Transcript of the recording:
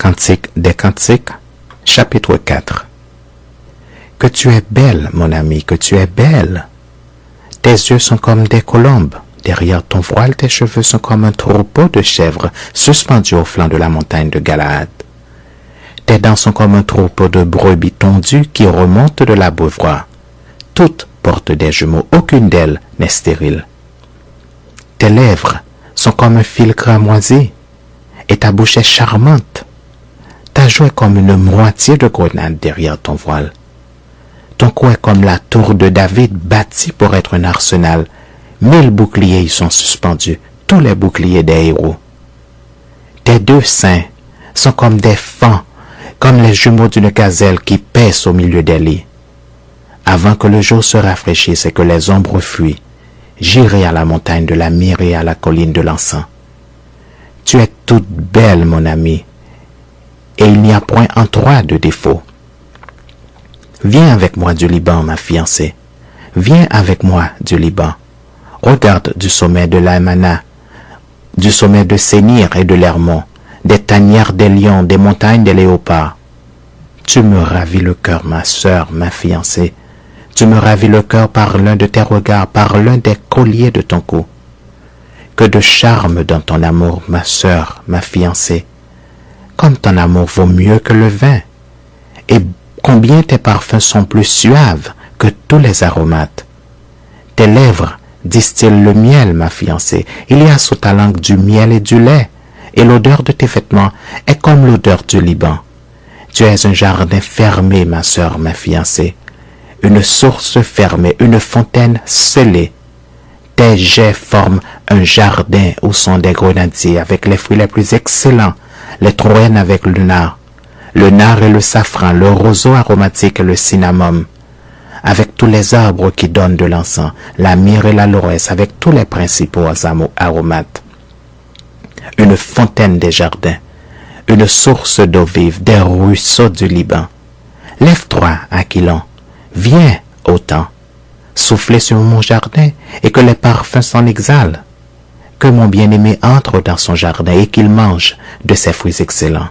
Cantique des Cantiques, chapitre 4. Que tu es belle, mon ami, que tu es belle. Tes yeux sont comme des colombes. Derrière ton voile, tes cheveux sont comme un troupeau de chèvres suspendus au flanc de la montagne de Galaad. Tes dents sont comme un troupeau de brebis tondues qui remontent de la bouverie. Toutes portent des jumeaux, aucune d'elles n'est stérile. Tes lèvres sont comme un fil cramoisi, et ta bouche est charmante. Ta joue est comme une moitié de grenade derrière ton voile. Ton cou est comme la tour de David bâtie pour être un arsenal. 1000 boucliers y sont suspendus, tous les boucliers des héros. Tes deux seins sont comme des fans, comme les jumeaux d'une gazelle qui paissent au milieu des lits. Avant que le jour se rafraîchisse et que les ombres fuient, j'irai à la montagne de la myrrhe et à la colline de l'encens. Tu es toute belle, mon ami, et il n'y a point en toi de défaut. Viens avec moi du Liban, ma fiancée. Viens avec moi du Liban. Regarde du sommet de l'Amana, du sommet de Sénir et de l'Hermon, des tanières des lions, des montagnes des léopards. Tu me ravis le cœur, ma sœur, ma fiancée. Tu me ravis le cœur par l'un de tes regards, par l'un des colliers de ton cou. Que de charme dans ton amour, ma sœur, ma fiancée. Comme ton amour vaut mieux que le vin, et combien tes parfums sont plus suaves que tous les aromates. Tes lèvres distillent le miel, ma fiancée. Il y a sous ta langue du miel et du lait, et l'odeur de tes vêtements est comme l'odeur du Liban. Tu es un jardin fermé, ma sœur, ma fiancée, une source fermée, une fontaine scellée. Tes jets forment un jardin où sont des grenadiers avec les fruits les plus excellents, les troènes avec le nard et le safran, le roseau aromatique et le cinnamome, avec tous les arbres qui donnent de l'encens, la myrrhe et l'aloès, avec tous les principaux aromates. Une fontaine des jardins, une source d'eau vive, des ruisseaux du Liban. Lève-toi, Aquilon, viens au temps, soufflez sur mon jardin et que les parfums s'en exhalent. Que mon bien-aimé entre dans son jardin et qu'il mange de ses fruits excellents.